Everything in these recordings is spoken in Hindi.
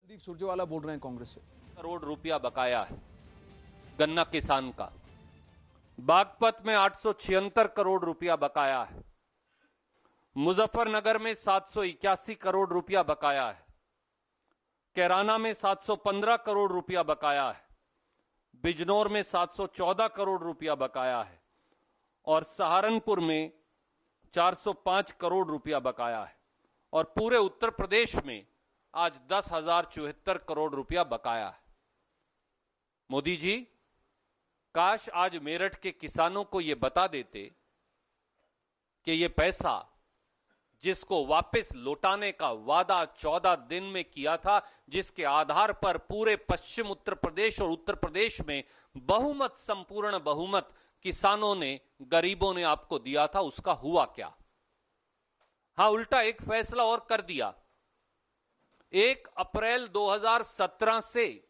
दीप सुरजेवाला बोल रहे हैं कांग्रेस से। करोड़ रुपया बकाया है गन्ना किसान का। बागपत में 876 करोड़ रुपया बकाया है। मुजफ्फरनगर में 781 करोड़ रुपया बकाया है। कैराना में 715 करोड़ रुपया बकाया है। बिजनौर में 714 करोड़ रुपया बकाया है और सहारनपुर में 405 करोड़ रुपया बकाया है और पूरे उत्तर प्रदेश में आज 10,074 करोड़ रुपया बकाया है। मोदी जी, काश आज मेरठ के किसानों को यह बता देते कि यह पैसा जिसको वापस लौटाने का वादा 14 दिन में किया था, जिसके आधार पर पूरे पश्चिम उत्तर प्रदेश और उत्तर प्रदेश में बहुमत, संपूर्ण बहुमत किसानों ने, गरीबों ने आपको दिया था, उसका हुआ क्या? हां, उल्टा एक फैसला और कर दिया। 1 अप्रैल 2017 से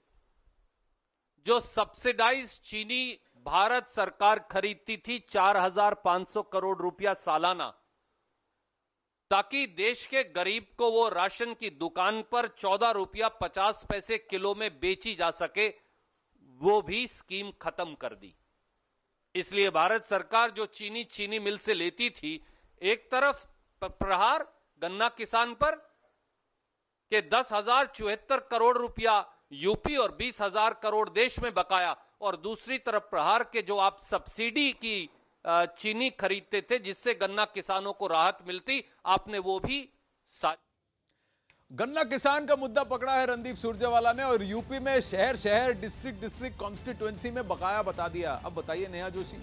जो सब्सिडाइज चीनी भारत सरकार खरीदती थी 4,500 करोड़ रुपया सालाना, ताकि देश के गरीब को वो राशन की दुकान पर 14 रुपया 50 पैसे किलो में बेची जा सके, वो भी स्कीम खत्म कर दी। इसलिए भारत सरकार जो चीनी मिल से लेती थी, एक तरफ प्रहार गन्ना किसान पर के 10,074 करोड़ रुपया यूपी और 20,000 करोड़ देश में बकाया, और दूसरी तरफ प्रहार के जो आप सब्सिडी की चीनी खरीदते थे जिससे गन्ना किसानों को राहत मिलती, आपने वो भी गन्ना किसान का मुद्दा पकड़ा है रणदीप सुरजेवाला ने और यूपी में शहर शहर, डिस्ट्रिक्ट कॉन्स्टिट्यूएंसी में बकाया बता दिया। अब बताइए नेहा जोशी।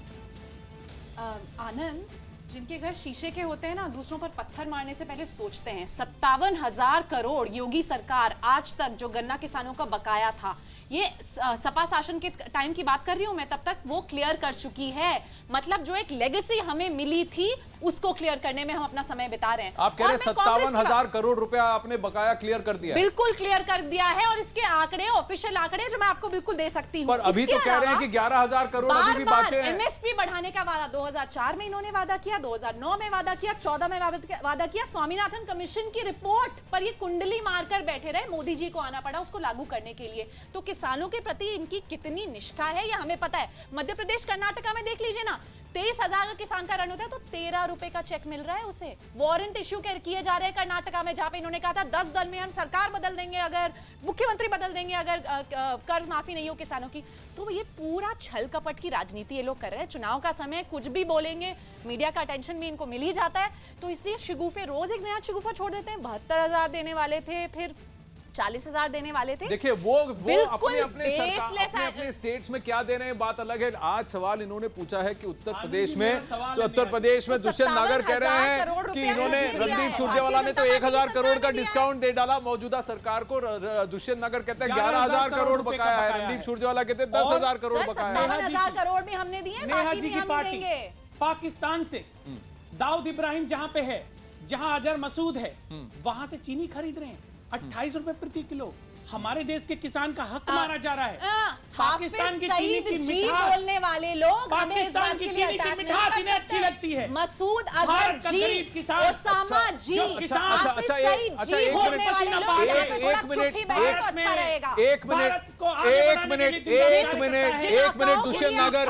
आनंद, जिनके घर शीशे के होते हैं ना, दूसरों पर पत्थर मारने से पहले सोचते हैं। 57,000 करोड़ योगी सरकार आज तक जो गन्ना किसानों का बकाया था, ये सपा शासन के टाइम की बात कर रही हूं मैं, तब तक वो क्लियर कर चुकी है। मतलब जो एक लेगेसी हमें मिली थी उसको क्लियर करने में हम अपना समय बिता रहे हैं। आप कह रहे हैं 57,000 करोड़ रुपया आपने बकाया क्लियर कर दिया? बिल्कुल क्लियर कर दिया है, और इसके आंकड़े, ऑफिशियल आंकड़े जो मैं आपको बिल्कुल दे सकती हूँ। पर अभी तो कह रहे हैं कि 11,000 करोड़ अभी भी बाकी हैं। एमएसपी बढ़ाने का वादा 2004 में इन्होंने वादा किया, 2009 में वादा किया, 14 में वादा किया। स्वामीनाथन कमीशन की रिपोर्ट पर ये कुंडली मारकर बैठे रहे, मोदी जी को आना पड़ा उसको लागू करने के लिए। तो किसानों के प्रति इनकी कितनी निष्ठा है यह हमें पता है। मध्य प्रदेश, कर्नाटका में देख लीजिए ना, 23,000 का किसान का रन होता है तो 13 रुपए का चेक मिल रहा है उसे। वारंट इश्यू किए जा रहे हैं कर्नाटका में, जहां पे इन्होंने कहा था 10 दिन में हम सरकार बदल देंगे, अगर मुख्यमंत्री बदल देंगे अगर कर्ज माफी नहीं हो किसानों की। तो ये पूरा छल कपट की राजनीति ये लोग कर रहे हैं। चुनाव का समय कुछ भी बोलेंगे, मीडिया का अटेंशन भी इनको मिल ही जाता है, तो इसलिए शिगुफे रोज एक नया शिगुफा छोड़ देते हैं। 72,000 देने वाले थे, फिर 40,000 देने वाले थे। देखिए वो अपने स्टेट्स में क्या दे रहे हैं, बात अलग है। आज सवाल इन्होंने पूछा है कि उत्तर प्रदेश में दुष्यंत नागर कह रहे हैं कि इन्होंने, रणदीप सुरजेवाला ने तो 1,000 करोड़ का डिस्काउंट दे डाला मौजूदा सरकार को। दुष्यंत नागर कहते हैं 11,000 करोड़ बकाया है, रणदीप सुरजेवाला कहते हैं 10,000 करोड़ बकाया है। 57,000 करोड़ भी हमने दिए, बाकी भी हम देंगे। पाकिस्तान से दाऊद इब्राहिम जहां पे है, जहां अजहर मसूद है, वहां से चीनी खरीद रहे हैं 28 रुपए प्रति किलो। हमारे देश के किसान का हक मारा जा रहा है। पाकिस्तान की चीनी की मिठास बोलने वाले लोग, पाकिस्तान की चीनी की मिठास इन्हें अच्छी लगती है। मसूद अजहर जी, ओसामा जी, एक मिनट दुष्यंत नागर,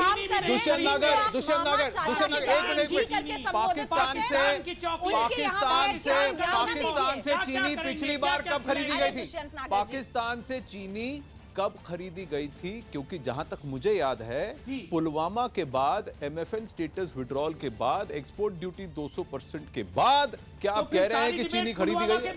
पाकिस्तान से चीनी पिछली बार कब खरीदी गई थी? पाकिस्तान से चीनी कब खरीदी गई थी? क्योंकि जहां तक मुझे याद है, पुलवामा के बाद, एमएफएन स्टेटस विड्रॉल के बाद, एक्सपोर्ट ड्यूटी 200% के बाद, क्या आप कह रहे हैं कि चीनी खरीदी गई है?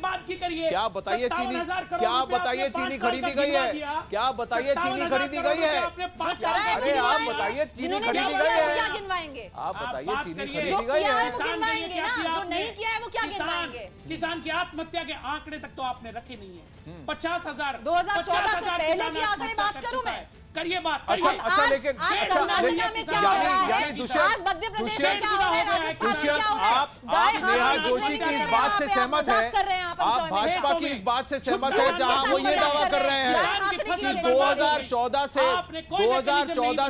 क्या बताइए चीनी, क्या बताइए चीनी खरीदी गई है? क्या बताइए चीनी खरीदी गई है? अरे आप बताइए चीनी खरीदी गई है? आप बताइए चीनी खरीदी गई है? जो नहीं किया है वो क्या गिनवाएंगे? किसान की आत्महत्या के आंकड़े तक तो आपने रखे नहीं है। 50,000 2014 से पहले की आंकड़े बात करूं मैं, करिए बात। अच्छा लेकिन आप नेहा जोशी की इस बात से सहमत है, आप भाजपा की इस बात से सहमत है जहां वो ये दावा कर रहे हैं कि 2014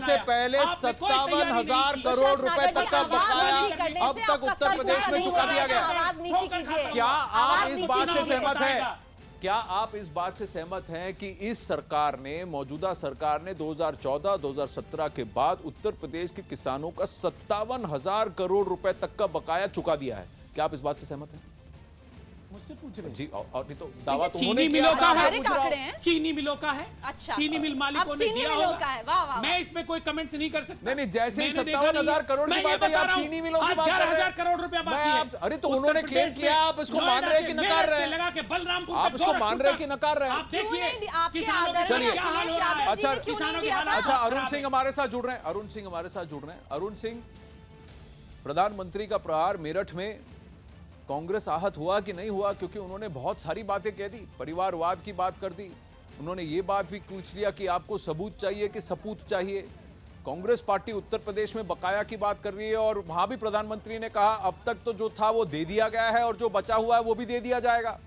से पहले 57,000 करोड़ रुपए तक का बकाया अब तक उत्तर प्रदेश में चुका दिया गया। क्या आप इस बात से सहमत है? क्या आप इस बात से सहमत हैं कि इस सरकार ने, मौजूदा सरकार ने 2014-2017 के बाद उत्तर प्रदेश के किसानों का 57,000 करोड़ रुपए तक का बकाया चुका दिया है? क्या आप इस बात से सहमत हैं? मुझसे पूछ रहे हैं जी, और नहीं तो दावा तो चीनी उन्होंने मिलों का है, डायरेक्ट आंकड़े हैं। चीनी मिलों का है। अच्छा। चीनी मिल मालिकों ने चीनी दिया मिलों होगा। का है, वाह, वाह, वाह। मैं इस पे कोई कमेंट्स नहीं कर सकता। नहीं, जैसे ही मैंने देखा 57,000 नहीं। करोड़ की मैं बात ये है, बता आप तो रहा हूं, चीनी मिलों की आज बात कर रहे हैं। 11,000 करोड़ रुपया बाकी है। अरे तो उत्तर उन्होंने प्रदेश क्लेम किया, में आप इसको मान रहे हैं कि नकार रहे हैं? लगा के बलरामपुर आप तक इसको 2 मान रहे हैं कि नकार रहे हैं? आप देखिए क्यों नहीं? आपके किसानों के आदरणीय चलिए। क्या हाल हो रहा है। अच्छा, किसानों के दिया हालात अच्छा, खराब अरुण है। सिंह हमारे साथ जुड़ रहे हैं। अरुण सिंह हमारे साथ जुड़ रहे हैं। अरुण सिंह, प्रधानमंत्री का प्रहार मेरठ में कांग्रेस आहत हुआ कि नहीं हुआ? क्योंकि उन्होंने बहुत सारी बातें कह दी, परिवारवाद की बात कर दी, उन्होंने ये बात भी पूछ लिया कि आपको सबूत चाहिए कि सपूत चाहिए। कांग्रेस पार्टी उत्तर प्रदेश में बकाया की बात कर रही है और वहां भी प्रधानमंत्री ने कहा अब तक तो जो था वो दे दिया गया है और जो बचा हुआ है वो भी दे दिया जाएगा।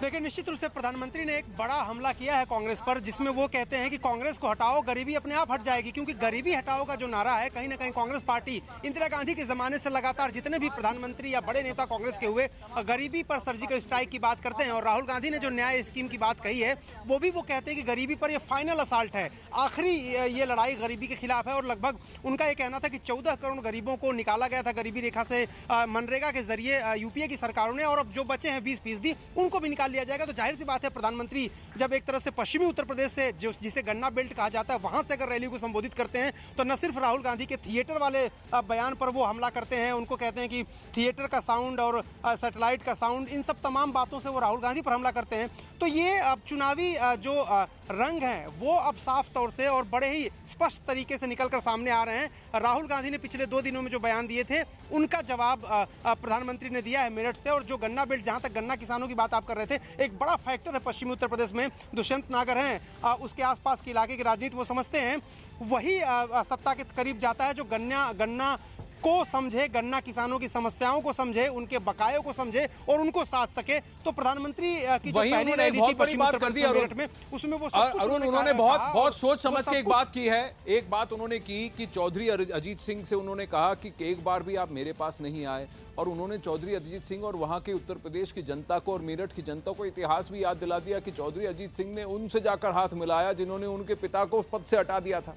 देखिए, निश्चित रूप से प्रधानमंत्री ने एक बड़ा हमला किया है कांग्रेस पर, जिसमें वो कहते हैं कि कांग्रेस को हटाओ, गरीबी अपने आप हट जाएगी। क्योंकि गरीबी हटाओ का जो नारा है, कहीं ना कहीं कांग्रेस पार्टी इंदिरा गांधी के जमाने से लगातार जितने भी प्रधानमंत्री या बड़े नेता कांग्रेस के हुए, गरीबी पर सर्जिकल स्ट्राइक की बात करते हैं। और राहुल गांधी ने जो न्याय स्कीम की बात कही है, वो भी वो कहते हैं कि गरीबी पर ये फाइनल असाल्ट है, आखिरी ये लड़ाई गरीबी के खिलाफ है। और लगभग उनका ये कहना था कि 14 करोड़ गरीबों को निकाला गया था गरीबी रेखा से मनरेगा के जरिए यूपीए की सरकारों ने, और अब जो बचे हैं 20% उनको भी निकाल लिया जाएगा। तो जाहिर सी बात है, प्रधानमंत्री जब एक तरह से पश्चिमी उत्तर प्रदेश से, जो जिसे गन्ना बेल्ट कहा जाता है, वहां से अगर रैली को संबोधित करते हैं, तो न सिर्फ राहुल गांधी के थिएटर वाले बयान पर वो हमला करते हैं, उनको कहते हैं कि थिएटर का साउंड और सैटेलाइट का साउंड, इन सब तमाम बातों से वो राहुल गांधी पर हमला करते हैं। तो ये अब चुनावी जो रंग है वो अब साफ तौर से और बड़े ही स्पष्ट तरीके से निकलकर सामने आ रहे हैं। राहुल गांधी ने पिछले 2 दिनों में जो बयान दिए थे, उनका जवाब प्रधानमंत्री ने दिया है मेरठ से। और जो गन्ना बेल्ट, जहां तक गन्ना किसानों की बात आप कर रहे थे, एक बड़ा फैक्टर है पश्चिमी उत्तर प्रदेश में। दुष्यंत नागर हैं, उसके आसपास के इलाके की राजनीति वो समझते हैं, वही सत्ता के करीब जाता है जो गन्ना को समझे, गन्ना किसानों की समस्याओं को समझे, उनके बकायों को समझे और उनको साथ सके। तो प्रधानमंत्री की जो पहली रैली थी पश्चिमी उत्तर प्रदेश में मेरठ में, उसमें वो सब कुछ अरुण, उन्होंने बहुत सोच समझ के एक बात की है। एक बात उन्होंने की कि चौधरी अजीत सिंह से उन्होंने कहा कि एक बार भी आप मेरे पास नहीं आए, और उन्होंने चौधरी अजीत सिंह और वहां के उत्तर प्रदेश की जनता को और मेरठ की जनता को इतिहास भी याद दिला दिया कि चौधरी अजीत सिंह ने उनसे जाकर हाथ मिलाया जिन्होंने उनके पिता को पद से हटा दिया था,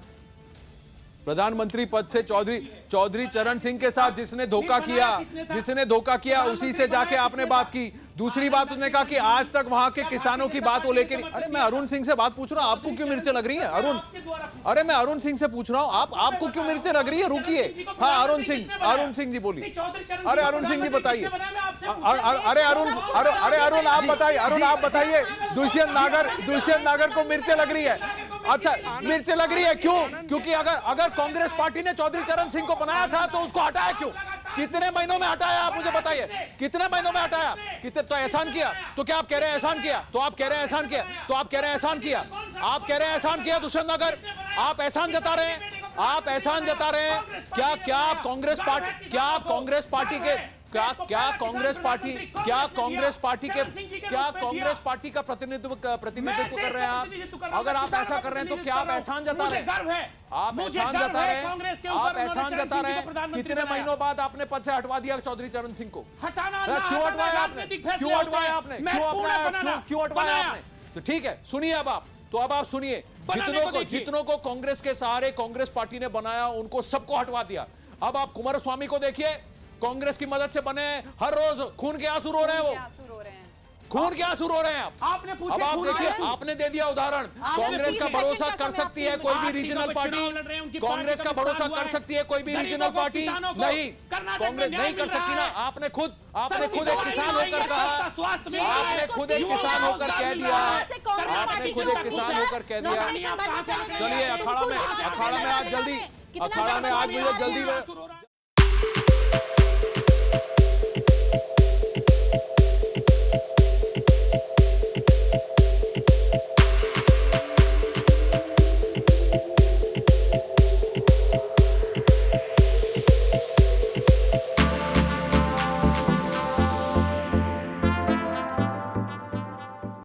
प्रधानमंत्री पद से। चौधरी चरण सिंह के साथ जिसने धोखा किया उसी से जाके आपने बात की। दूसरी बात उसने कहा कि आज तक वहां के किसानों की बात को लेकर, अरे मैं अरुण सिंह से बात पूछ रहा हूं, आपको क्यों मिर्चें लग रही हैं अरुण? अरे मैं अरुण सिंह से पूछ रहा हूं, आपको क्यों मिर्चें लग रही है? रुकिए। हाँ, अरुण सिंह जी बोलिए। अरे अरुण सिंह जी बताइए। अरे अरुण आप बताइए। दुष्यंत नागर को मिर्चें लग रही है? अच्छा, मिर्चें लग रही है क्यों? क्योंकि अगर कांग्रेस पार्टी ने चौधरी चरण सिंह को बनाया था तो उसको हटाया क्यों? कितने महीनों में हटाया? आप मुझे बताइए, कितने महीनों में हटाया? कितने? तो एहसान किया। तो क्या आप कह रहे हैं एहसान किया? तो आप कह रहे हैं एहसान किया? तो आप कह रहे हैं एहसान किया? आप कह रहे हैं एहसान किया? दुष्यंत नागर, आप एहसान जता रहे हैं? आप एहसान जता रहे हैं? क्या कांग्रेस पार्टी का प्रतिनिधित्व कर रहे हैं आप? अगर आप ऐसा कर रहे हैं तो क्या आप एहसान जता रहे हैं? आप एहसान जता रहे हैं। कितने महीनों बाद आपने पद से हटवा दिया चौधरी चरण सिंह को? क्यों हटवाया आपने? तो ठीक है, सुनिए अब आप सुनिए। जितनों को कांग्रेस के सहारे कांग्रेस पार्टी ने बनाया, उनको सबको हटवा दिया। अब आप कुमारस्वामी को देखिए, कांग्रेस की मदद से बने, हर रोज खून के आंसू रो रहे हैं। आपने पूछा, अब आप देखिए, आपने दे दिया उदाहरण। कांग्रेस का भरोसा कर सकती है कोई भी रीजनल पार्टी? कांग्रेस का भरोसा कर सकती है कोई भी रीजनल पार्टी? नहीं, कांग्रेस नहीं कर सकती ना। आपने खुद एक किसान होकर कहा, आपने खुद एक किसान होकर कह दिया। चलिए, अखाड़ा में आज मुझे जल्दी